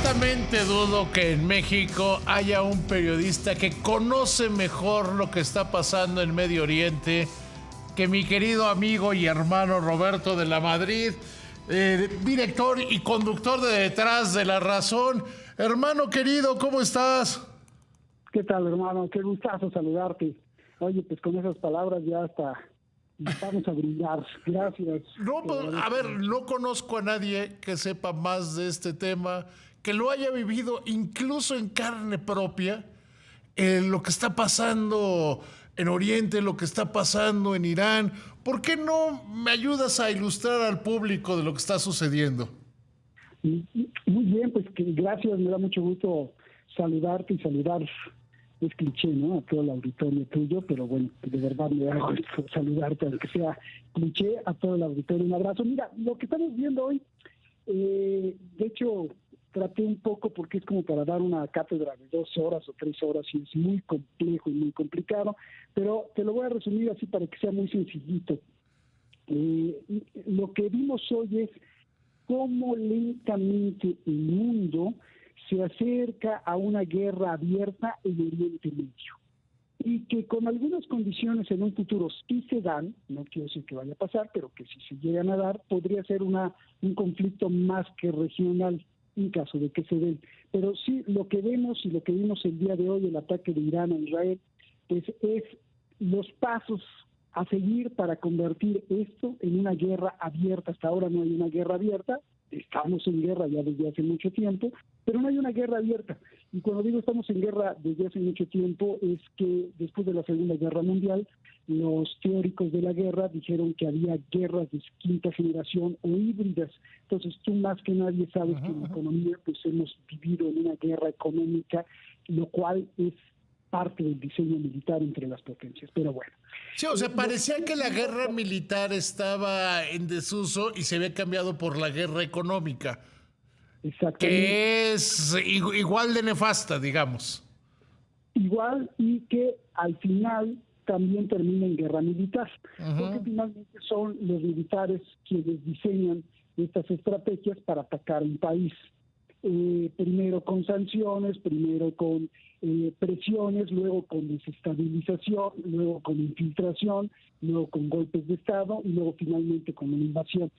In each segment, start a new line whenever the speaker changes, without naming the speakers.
Honestamente dudo que en México haya un periodista que conoce mejor lo que está pasando en Medio Oriente que mi querido amigo y hermano Roberto de la Madrid, director y conductor de Detrás de la Razón. Hermano querido, ¿cómo estás?
¿Qué tal, hermano? Qué gustazo saludarte. Oye, pues con esas palabras ya hasta vamos a brindar. Gracias.
No,
Te
pues, a
agradezco
ver,
mucho.
no conozco a nadie que sepa más de este tema, que lo haya vivido incluso en carne propia, lo que está pasando en Oriente, lo que está pasando en Irán. ¿Por qué no me ayudas a ilustrar al público de lo que está sucediendo?
Muy bien, pues que gracias, me da mucho gusto saludarte y saludar. Es cliché, ¿no? A todo el auditorio tuyo, pero bueno, de verdad me da gusto saludarte, aunque sea cliché, a todo el auditorio. Un abrazo. Mira, lo que estamos viendo hoy, de hecho, traté un poco porque es como para dar una cátedra de 2 horas o 3 horas y es muy complejo y muy complicado, pero te lo voy a resumir así para que sea muy sencillito. Lo que vimos hoy es cómo lentamente el mundo se acerca a una guerra abierta en Oriente Medio y que con algunas condiciones en un futuro sí se dan, no quiero decir que vaya a pasar, pero que si se llegan a dar, podría ser un conflicto más que regional en caso de que se den. Pero sí, lo que vemos y lo que vimos el día de hoy, el ataque de Irán a Israel, pues es los pasos a seguir para convertir esto en una guerra abierta. Hasta ahora no hay una guerra abierta, estamos en guerra ya desde hace mucho tiempo, pero no hay una guerra abierta. Y cuando digo estamos en guerra desde hace mucho tiempo, es que después de la Segunda Guerra Mundial, los teóricos de la guerra dijeron que había guerras de quinta generación o híbridas. Entonces tú más que nadie sabes que en la economía pues hemos vivido en una guerra económica, lo cual es parte del diseño militar entre las potencias. Pero bueno.
Sí, o sea, parecía que la guerra militar estaba en desuso y se había cambiado por la guerra económica,
Exactamente.
que es igual de nefasta, digamos.
Igual y que al final también termina en guerra militar, porque finalmente son los militares quienes diseñan estas estrategias para atacar un país. Primero con sanciones, primero con presiones, luego con desestabilización, luego con infiltración, luego con golpes de Estado y luego finalmente con una invasión,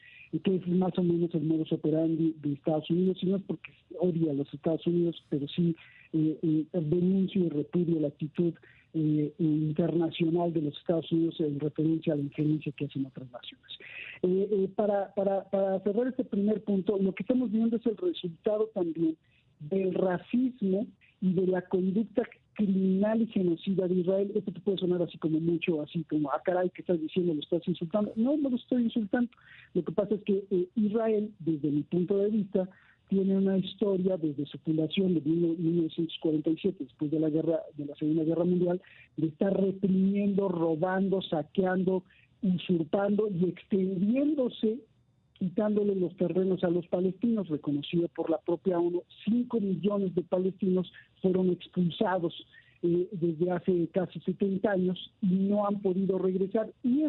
que es más o menos el modus operandi de Estados Unidos, y no es porque odia a los Estados Unidos, pero sí denuncio y repudio la actitud internacional de los Estados Unidos en referencia a la injerencia que hacen otras naciones. Para cerrar este primer punto, lo que estamos viendo es el resultado también del racismo y de la conducta criminal y genocida de Israel. Esto te puede sonar así como mucho, así como, caray, ¿qué estás diciendo? ¿Lo estás insultando? No, no lo estoy insultando. Lo que pasa es que Israel, desde mi punto de vista, tiene una historia desde su fundación de 1947, después de la Segunda Guerra Mundial, de estar reprimiendo, robando, saqueando, usurpando y extendiéndose, quitándole los terrenos a los palestinos, reconocido por la propia ONU. 5 millones de palestinos fueron expulsados desde hace casi 70 años y no han podido regresar. Y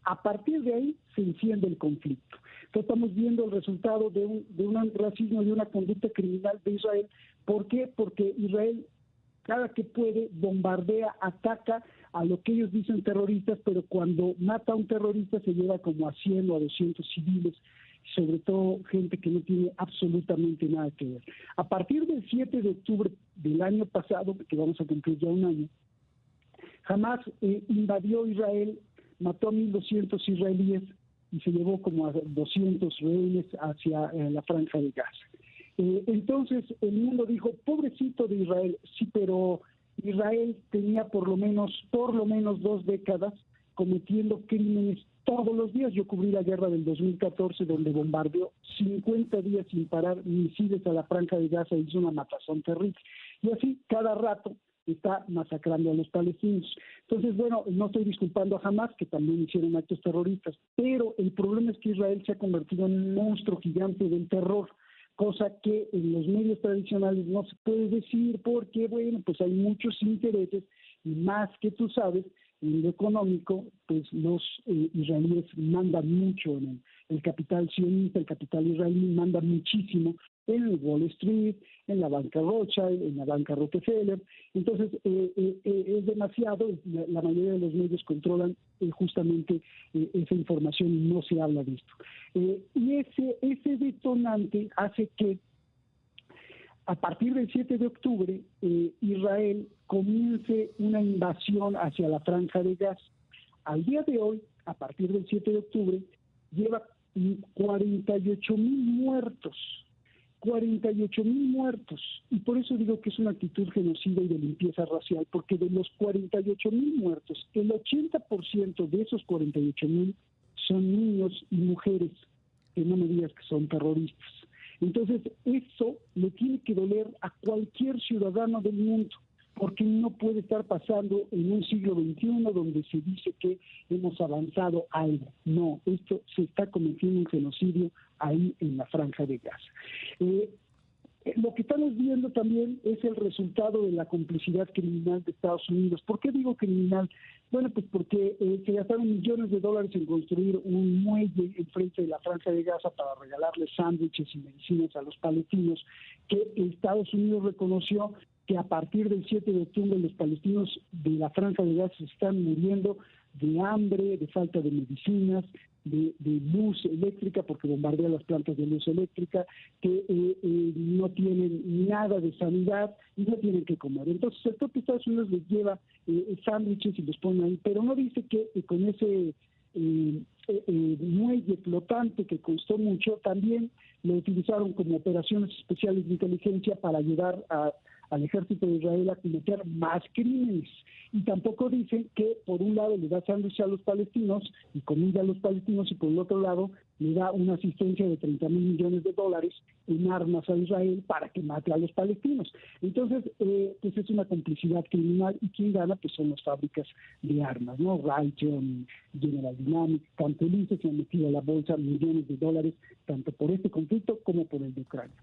a partir de ahí se enciende el conflicto. Entonces estamos viendo el resultado de un racismo, de una conducta criminal de Israel. ¿Por qué? Porque Israel, cada que puede, bombardea, ataca a lo que ellos dicen terroristas, pero cuando mata a un terrorista se lleva como a 100 o a 200 civiles, sobre todo gente que no tiene absolutamente nada que ver. A partir del 7 de octubre del año pasado, que vamos a cumplir ya un año, Hamas invadió Israel, mató a 1.200 israelíes y se llevó como a 200 rehenes hacia la franja de Gaza. Entonces el mundo dijo, pobrecito de Israel, sí, pero Israel tenía por lo menos 2 décadas cometiendo crímenes todos los días. Yo cubrí la guerra del 2014, donde bombardeó 50 días sin parar misiles a la franja de Gaza y hizo una matazón terrible. Y así, cada rato, está masacrando a los palestinos. Entonces, bueno, no estoy disculpando a Hamas, que también hicieron actos terroristas, pero el problema es que Israel se ha convertido en un monstruo gigante del terror, cosa que en los medios tradicionales no se puede decir porque, bueno, pues hay muchos intereses y más que tú sabes, en lo económico, pues los israelíes mandan mucho en el capital sionista, el capital israelí manda muchísimo en Wall Street, en la banca Rothschild, en la banca Rockefeller. Entonces, es demasiado, la mayoría de los medios controlan justamente esa información y no se habla de esto. Y ese detonante hace que a partir del 7 de octubre, Israel comience una invasión hacia la Franja de Gaza. Al día de hoy, a partir del 7 de octubre, lleva 48,000 muertos. 48,000 muertos. Y por eso digo que es una actitud genocida y de limpieza racial, porque de los 48,000 muertos, el 80% de esos 48,000 son niños y mujeres, que no me digas que son terroristas. Entonces, eso le tiene que doler a cualquier ciudadano del mundo, porque no puede estar pasando en un siglo XXI donde se dice que hemos avanzado algo. No, esto se está cometiendo un genocidio ahí en la Franja de Gaza. Lo que estamos viendo también es el resultado de la complicidad criminal de Estados Unidos. ¿Por qué digo criminal? Bueno, pues porque se gastaron millones de dólares en construir un muelle enfrente de la Franja de Gaza para regalarles sándwiches y medicinas a los palestinos, que Estados Unidos reconoció que a partir del 7 de octubre los palestinos de la Franja de Gaza están muriendo de hambre, de falta de medicinas, de luz eléctrica, porque bombardea las plantas de luz eléctrica, que no tienen nada de sanidad y no tienen que comer. Entonces el propio Estados Unidos les lleva sándwiches y los pone ahí, pero no dice que con ese muelle flotante que costó mucho, también lo utilizaron como operaciones especiales de inteligencia para ayudar al ejército de Israel a cometer más crímenes. Y tampoco dicen que por un lado le da sándwich a los palestinos y comida a los palestinos, y por el otro lado le da una asistencia de $30,000 millones en armas a Israel para que mate a los palestinos. Entonces, pues es una complicidad criminal, y quien gana pues son las fábricas de armas, ¿no? Raytheon, General Dynamics, tanto se han metido a la bolsa millones de dólares, tanto por este conflicto como por el de Ucrania.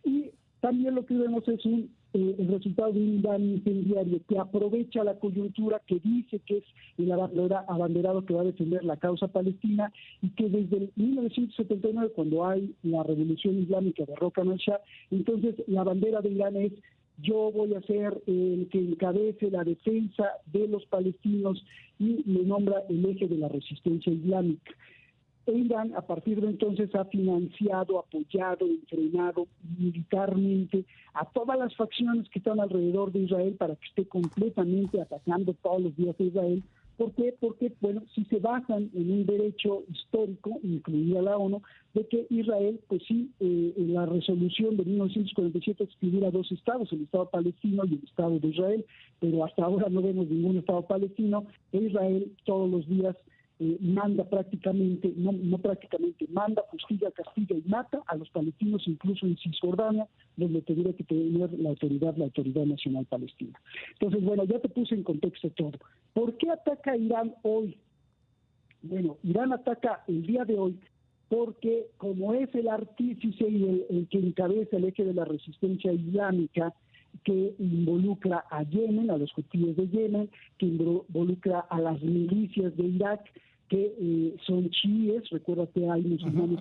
Y también lo que vemos es el resultado de un Irán incendiario que aprovecha la coyuntura, que dice que es el abanderado que va a defender la causa palestina, y que desde el 1979, cuando hay la revolución islámica de Roca al-Shah, entonces la bandera de Irán es: yo voy a ser el que encabece la defensa de los palestinos, y le nombra el eje de la resistencia islámica. Irán, a partir de entonces, ha financiado, apoyado, entrenado militarmente a todas las facciones que están alrededor de Israel para que esté completamente atacando todos los días a Israel. ¿Por qué? Porque, bueno, si se basan en un derecho histórico, incluida la ONU, de que Israel, pues sí, en la resolución de 1947 escribiera dos estados, el Estado palestino y el Estado de Israel, pero hasta ahora no vemos ningún Estado palestino. Israel todos los días manda prácticamente, manda, fustiga, castiga y mata a los palestinos, incluso en Cisjordania, donde tendría que tener la autoridad nacional palestina. Entonces, bueno, ya te puse en contexto todo. ¿Por qué ataca Irán hoy? Bueno, Irán ataca el día de hoy porque, como es el artífice y el que encabeza el eje de la resistencia islámica, que involucra a Yemen, a los hutíes de Yemen, que involucra a las milicias de Irak, que son chiíes, recuerda que hay musulmanes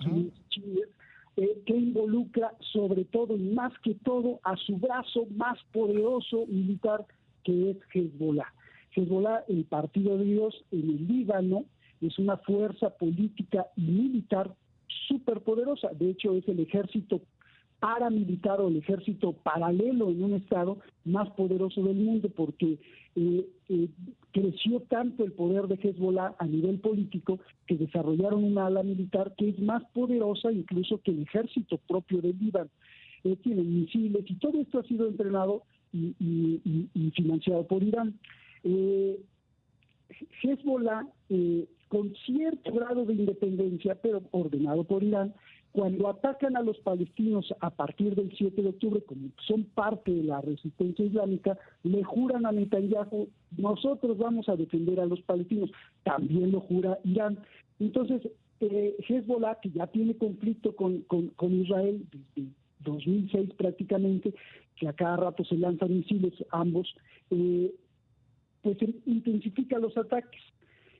chiíes, que involucra sobre todo y más que todo a su brazo más poderoso militar, que es Hezbollah. Hezbollah, el partido de Dios en el Líbano, es una fuerza política y militar superpoderosa. De hecho, es el ejército paramilitar o el ejército paralelo en un estado más poderoso del mundo, porque creció tanto el poder de Hezbollah a nivel político que desarrollaron una ala militar que es más poderosa incluso que el ejército propio del Líbano. Tienen misiles y todo esto ha sido entrenado y financiado por Irán. Hezbollah, con cierto grado de independencia, pero ordenado por Irán, cuando atacan a los palestinos a partir del 7 de octubre, como son parte de la resistencia islámica, le juran a Netanyahu: nosotros vamos a defender a los palestinos. También lo jura Irán. Entonces, Hezbollah, que ya tiene conflicto con Israel desde 2006 prácticamente, que a cada rato se lanzan misiles ambos, pues intensifica los ataques.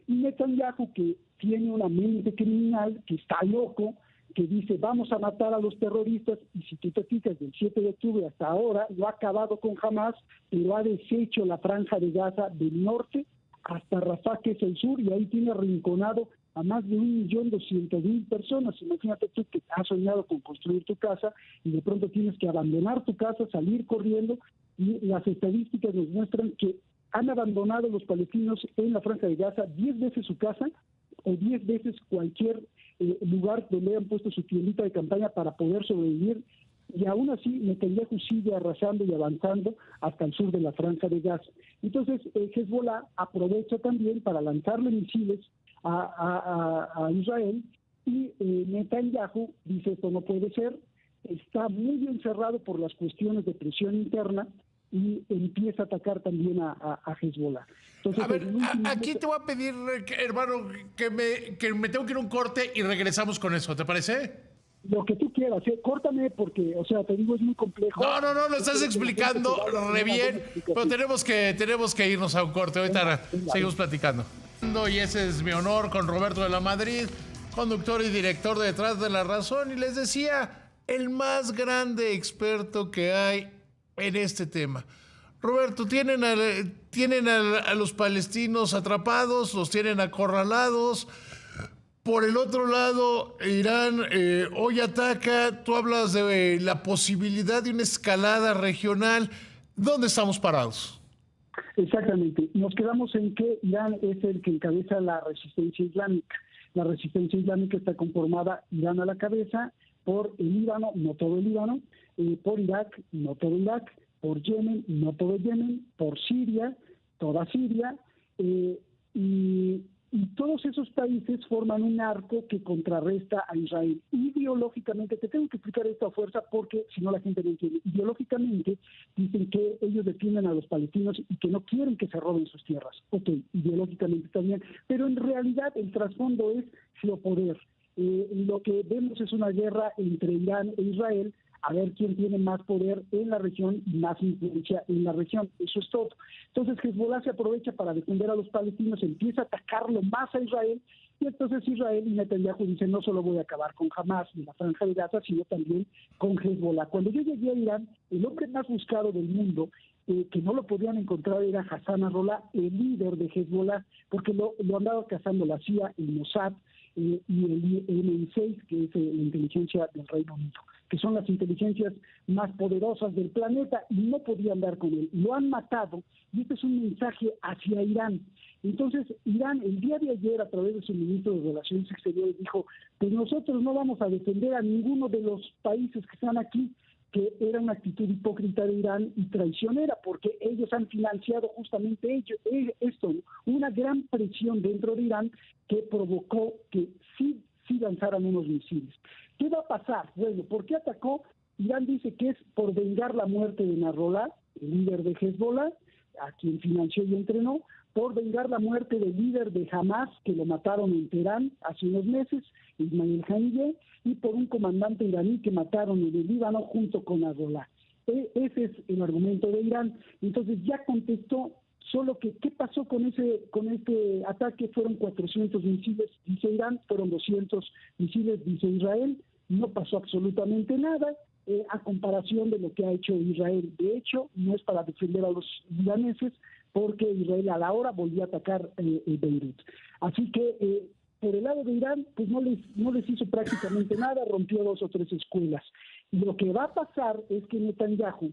Y Netanyahu, que tiene una mente criminal, que está loco, que dice vamos a matar a los terroristas, y si tú te fijas del 7 de octubre hasta ahora, lo ha acabado con Hamas, pero ha deshecho la franja de Gaza del norte hasta Rafah, que es el sur, y ahí tiene arrinconado a más de 1.200.000 personas. Imagínate tú que has soñado con construir tu casa y de pronto tienes que abandonar tu casa, salir corriendo, y las estadísticas nos muestran que han abandonado los palestinos en la franja de Gaza 10 veces su casa o 10 veces cualquier lugar donde han puesto su tiendita de campaña para poder sobrevivir, y aún así Netanyahu sigue arrasando y avanzando hasta el sur de la franja de Gaza. Entonces Hezbollah aprovecha también para lanzarle misiles a Israel, y Netanyahu dice esto no puede ser, está muy encerrado por las cuestiones de presión interna, y empieza a atacar también a Hezbollah. Entonces,
a ver, aquí te voy a pedir, hermano, que me tengo que ir a un corte y regresamos con eso, ¿te parece?
Lo que tú quieras, córtame porque, o sea, te digo, es muy complejo.
No, lo estás explicando re bien, pero tenemos que irnos a un corte. Ahorita seguimos platicando. Y ese es mi honor con Roberto de la Madrid, conductor y director de Detrás de la Razón, y les decía, el más grande experto que hay en este tema. Roberto, tienen a los palestinos atrapados, los tienen acorralados. Por el otro lado, Irán hoy ataca. Tú hablas de la posibilidad de una escalada regional. ¿Dónde estamos parados?
Exactamente. Nos quedamos en que Irán es el que encabeza la resistencia islámica. La resistencia islámica está conformada, Irán a la cabeza, por el Líbano, no todo el Líbano, por Irak, no todo Irak, por Yemen, no todo Yemen, por Siria, toda Siria, y todos esos países forman un arco que contrarresta a Israel. Ideológicamente, te tengo que explicar esto a fuerza porque si no la gente no entiende. Ideológicamente dicen que ellos defienden a los palestinos y que no quieren que se roben sus tierras. Ok, ideológicamente también, pero en realidad el trasfondo es geopoder. Lo que vemos es una guerra entre Irán e Israel, a ver quién tiene más poder en la región y más influencia en la región. Eso es todo. Entonces Hezbollah se aprovecha para defender a los palestinos, empieza a atacarlo más a Israel, y entonces Israel y Netanyahu dicen no solo voy a acabar con Hamas y la franja de Gaza, sino también con Hezbollah. Cuando yo llegué a Irán, el hombre más buscado del mundo, que no lo podían encontrar, era Hassan Nasrallah, el líder de Hezbollah, porque lo andaba cazando la CIA, el Mossad, y el MI6, que es la inteligencia del Reino Unido, que son las inteligencias más poderosas del planeta, y no podían dar con él. Lo han matado, y este es un mensaje hacia Irán. Entonces, Irán, el día de ayer, a través de su ministro de Relaciones Exteriores, dijo, pues nosotros no vamos a defender a ninguno de los países que están aquí, que era una actitud hipócrita de Irán y traicionera, porque ellos han financiado justamente esto, una gran presión dentro de Irán que provocó que sí lanzaran unos misiles. ¿Qué va a pasar? Bueno, ¿por qué atacó? Irán dice que es por vengar la muerte de Nasrallah, el líder de Hezbollah, a quien financió y entrenó, por vengar la muerte del líder de Hamas, que lo mataron en Teherán hace unos meses, Ismail Haniyeh, y por un comandante iraní que mataron en el Líbano junto con Nasrallah. Ese es el argumento de Irán. Entonces ya contestó, solo que ¿qué pasó con este ataque? Fueron 400 misiles, dice Irán, fueron 200 misiles, dice Israel, no pasó absolutamente nada, a comparación de lo que ha hecho Israel. De hecho, no es para defender a los iraneses, porque Israel a la hora volvió a atacar Beirut. Así que por el lado de Irán, pues no les hizo prácticamente nada, rompió 2 o 3 escuelas. Y lo que va a pasar es que Netanyahu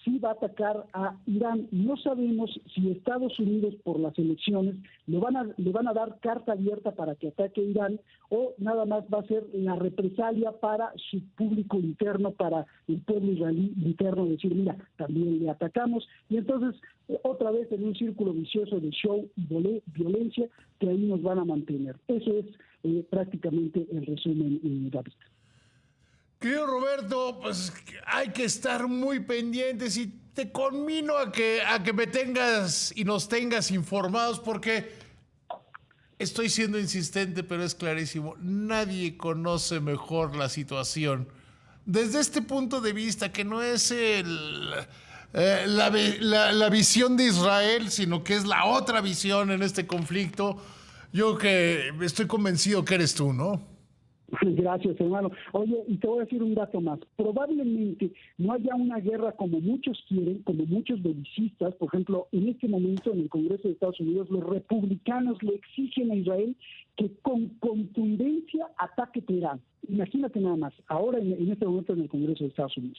sí va a atacar a Irán. No sabemos si Estados Unidos, por las elecciones, le van a dar carta abierta para que ataque a Irán, o nada más va a ser la represalia para su público interno, para el pueblo israelí interno, decir, mira, también le atacamos. Y entonces, otra vez en un círculo vicioso de show y violencia, que ahí nos van a mantener. Eso es prácticamente el resumen, David.
Querido Roberto, pues hay que estar muy pendientes y te conmino a que me tengas y nos tengas informados, porque estoy siendo insistente, pero es clarísimo. Nadie conoce mejor la situación desde este punto de vista, que no es la visión de Israel, sino que es la otra visión en este conflicto. Yo que estoy convencido que eres tú, ¿no?
Gracias, hermano. Oye, y te voy a decir un dato más. Probablemente no haya una guerra como muchos quieren, como muchos belicistas. Por ejemplo, en este momento en el Congreso de Estados Unidos, los republicanos le exigen a Israel que con contundencia ataque Teherán. Imagínate nada más, ahora en este momento en el Congreso de Estados Unidos.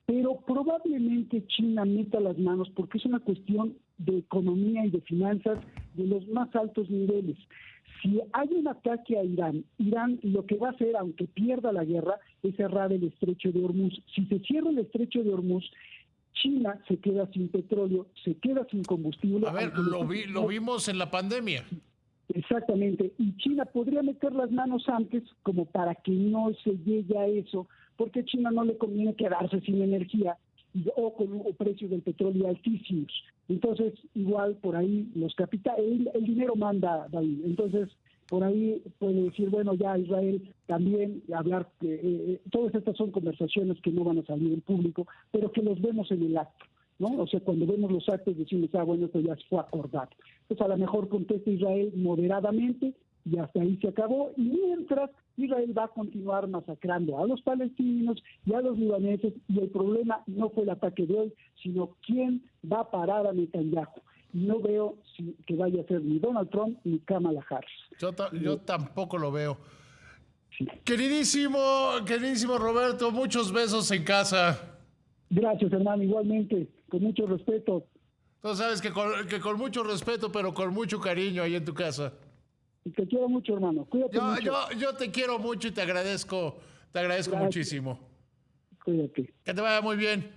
Pero probablemente China meta las manos porque es una cuestión de economía y de finanzas de los más altos niveles. Si hay un ataque a Irán, Irán lo que va a hacer, aunque pierda la guerra, es cerrar el estrecho de Hormuz. Si se cierra el estrecho de Hormuz, China se queda sin petróleo, se queda sin combustible.
A ver, lo vimos en la pandemia.
Exactamente, y China podría meter las manos antes como para que no se llegue a eso, porque a China no le conviene quedarse sin energía o con precios del petróleo altísimos. Entonces, igual por ahí los capitales, el dinero manda, David. Entonces, por ahí puede decir, bueno, ya Israel también hablar, todas estas son conversaciones que no van a salir en público, pero que los vemos en el acto, ¿no? O sea, cuando vemos los actos decimos, bueno, esto ya fue acordado. Entonces, a lo mejor contesta Israel moderadamente y hasta ahí se acabó. Y mientras, Israel va a continuar masacrando a los palestinos y a los libaneses, y el problema no fue el ataque de hoy, sino quién va a parar a Netanyahu. Y no veo que vaya a ser ni Donald Trump ni Kamala Harris.
Yo tampoco lo veo.
Sí.
Queridísimo Roberto, muchos besos en casa.
Gracias, hermano, igualmente, con mucho respeto.
Tú sabes que con mucho respeto, pero con mucho cariño ahí en tu casa.
Y te quiero mucho, hermano. Cuídate mucho.
Yo te quiero mucho y te agradezco
Gracias.
muchísimo.
Cuídate.
Que te vaya muy bien.